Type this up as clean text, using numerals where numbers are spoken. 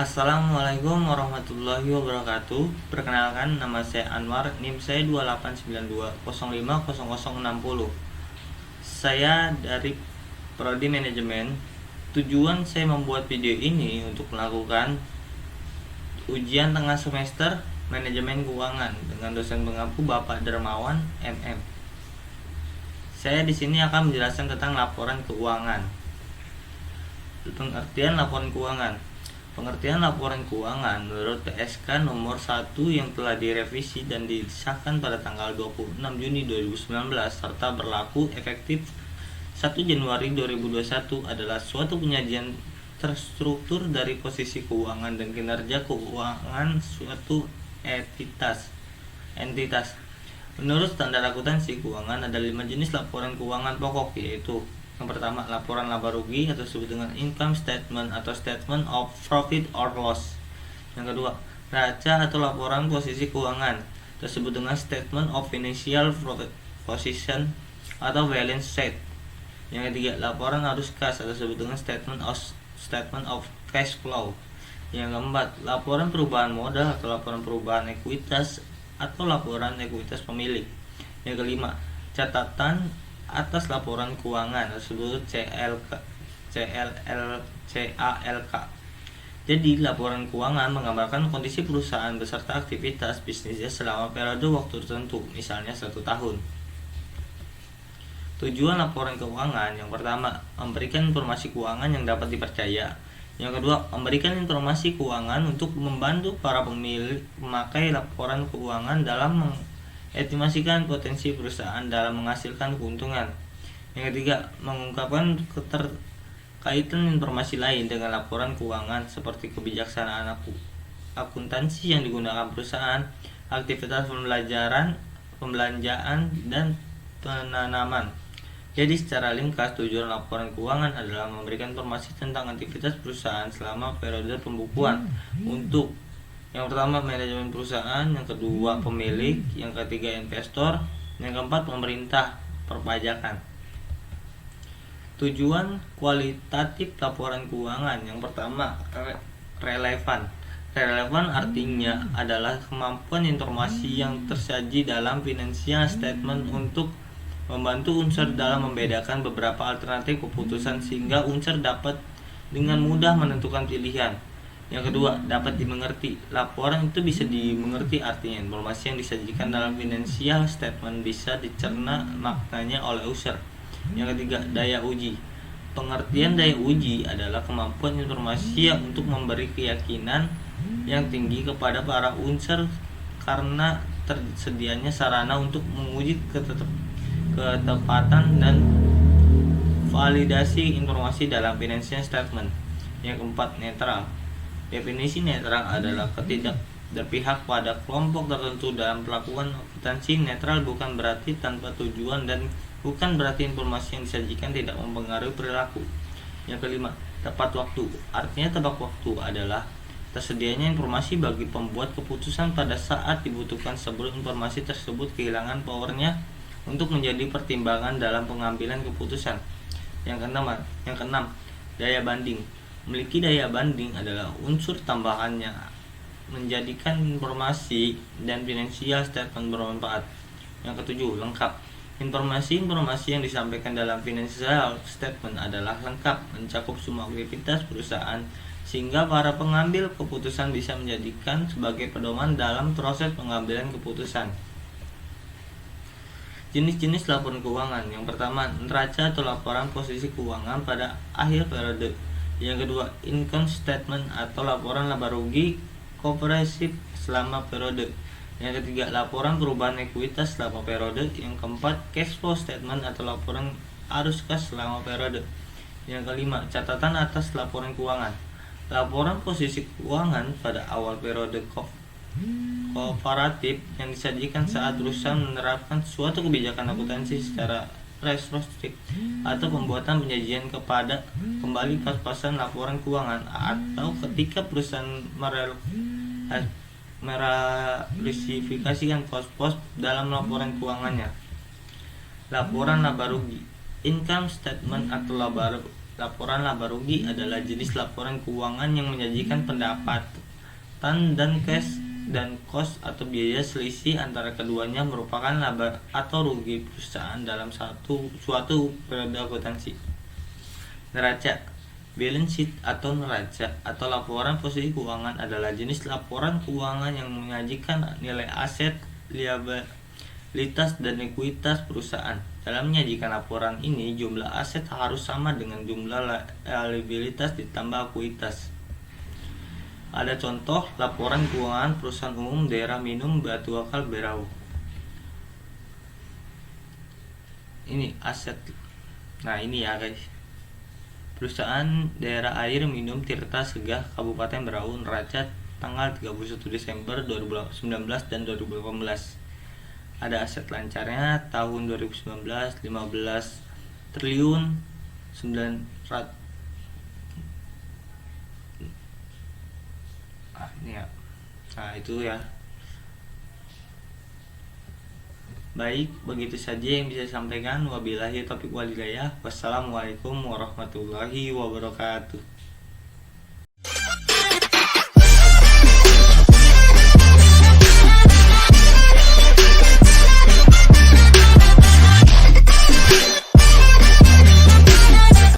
Assalamualaikum warahmatullahi wabarakatuh. Perkenalkan, nama saya Anwar, NIM saya 2892050060. Saya dari Prodi Manajemen. Tujuan saya membuat video ini untuk melakukan ujian tengah semester Manajemen Keuangan dengan dosen pengampu Bapak Dermawan MM. Saya di sini akan menjelaskan tentang laporan keuangan. Pengertian laporan keuangan. Pengertian laporan keuangan menurut PSK nomor 1 yang telah direvisi dan disahkan pada tanggal 26 Juni 2019 serta berlaku efektif 1 Januari 2021 adalah suatu penyajian terstruktur dari posisi keuangan dan kinerja keuangan suatu entitas. Menurut standar akuntansi keuangan ada 5 jenis laporan keuangan pokok, yaitu yang pertama, laporan laba rugi atau disebut dengan income statement atau statement of profit or loss. Yang kedua, raca atau laporan posisi keuangan tersebut dengan statement of financial position atau balance sheet. Yang ketiga, laporan arus kas atau disebut dengan statement of cash flow. Yang keempat, laporan perubahan modal atau laporan perubahan ekuitas atau laporan ekuitas pemilik. Yang kelima, catatan atas laporan keuangan tersebut CALK. Jadi, laporan keuangan menggambarkan kondisi perusahaan beserta aktivitas bisnisnya selama periode waktu tertentu, misalnya 1 tahun. Tujuan laporan keuangan: yang pertama, memberikan informasi keuangan yang dapat dipercaya. Yang kedua, memberikan informasi keuangan untuk membantu para pemakai laporan keuangan dalam estimasikan potensi perusahaan dalam menghasilkan keuntungan. Yang ketiga, mengungkapkan keterkaitan informasi lain dengan laporan keuangan seperti kebijaksanaan akuntansi yang digunakan perusahaan, aktivitas pembelanjaan, dan penanaman. Jadi secara ringkas, tujuan laporan keuangan adalah memberikan informasi tentang aktivitas perusahaan selama periode pembukuan untuk yang pertama manajemen perusahaan, yang kedua pemilik, yang ketiga investor, yang keempat pemerintah perpajakan. Tujuan kualitatif laporan keuangan: yang pertama relevan. Relevan artinya adalah kemampuan informasi yang tersaji dalam financial statement untuk membantu unsur dalam membedakan beberapa alternatif keputusan sehingga unsur dapat dengan mudah menentukan pilihan. Yang kedua, dapat dimengerti. Laporan itu bisa dimengerti, artinya informasi yang disajikan dalam financial statement bisa dicerna maknanya oleh user. Yang ketiga, daya uji. Pengertian daya uji adalah kemampuan informasi yang untuk memberi keyakinan yang tinggi kepada para unsur karena tersedianya sarana untuk menguji ketepatan dan validasi informasi dalam financial statement. Yang keempat, netral. Definisi netral adalah ketidak berpihak pada kelompok tertentu dalam pelakuan akuntansi. Netral bukan berarti tanpa tujuan dan bukan berarti informasi yang disajikan tidak mempengaruhi perilaku. Yang kelima, tepat waktu. Artinya tepat waktu adalah tersedianya informasi bagi pembuat keputusan pada saat dibutuhkan sebelum informasi tersebut kehilangan powernya untuk menjadi pertimbangan dalam pengambilan keputusan. Yang keenam, daya banding. Memiliki daya banding adalah unsur tambahannya menjadikan informasi dan financial statement bermanfaat. Yang ketujuh, lengkap. Informasi yang disampaikan dalam financial statement adalah lengkap, mencakup semua aktivitas perusahaan sehingga para pengambil keputusan bisa menjadikan sebagai pedoman dalam proses pengambilan keputusan. Jenis-jenis laporan keuangan: yang pertama, neraca atau laporan posisi keuangan pada akhir periode. Yang kedua, income statement atau laporan laba rugi komprehensif selama periode. Yang ketiga, laporan perubahan ekuitas selama periode. Yang keempat, cash flow statement atau laporan arus kas selama periode. Yang kelima, catatan atas laporan keuangan. Laporan posisi keuangan pada awal periode kooperatif yang disajikan saat perusahaan menerapkan suatu kebijakan akuntansi secara retrospektif atau pembuatan penyajian kepada kembali pas-pasan laporan keuangan atau ketika perusahaan merealisasikan pos-pos dalam laporan keuangannya. Laporan laba rugi, income statement atau laba Laporan laba rugi adalah jenis laporan keuangan yang menyajikan pendapatan dan kos atau biaya selisih antara keduanya merupakan laba atau rugi perusahaan dalam suatu periode akuntansi. Neraca, balance sheet atau neraca atau laporan posisi keuangan adalah jenis laporan keuangan yang menyajikan nilai aset, liabilitas dan ekuitas perusahaan. Dalam menyajikan laporan ini, jumlah aset harus sama dengan jumlah liabilitas ditambah ekuitas. Ada contoh laporan keuangan perusahaan umum daerah minum Batu Akal Berau. Ini aset. Nah, ini ya guys. Perusahaan daerah air minum Tirta Segah Kabupaten Berau, neraca tanggal 31 Desember 2019 dan 2018. Ada aset lancarnya tahun 2019 15 triliun 900 ini ya. Nah, itu ya. Baik, begitu saja yang bisa disampaikan. Wabillahi taufiq wal hidayah. Wassalamualaikum warahmatullahi wabarakatuh.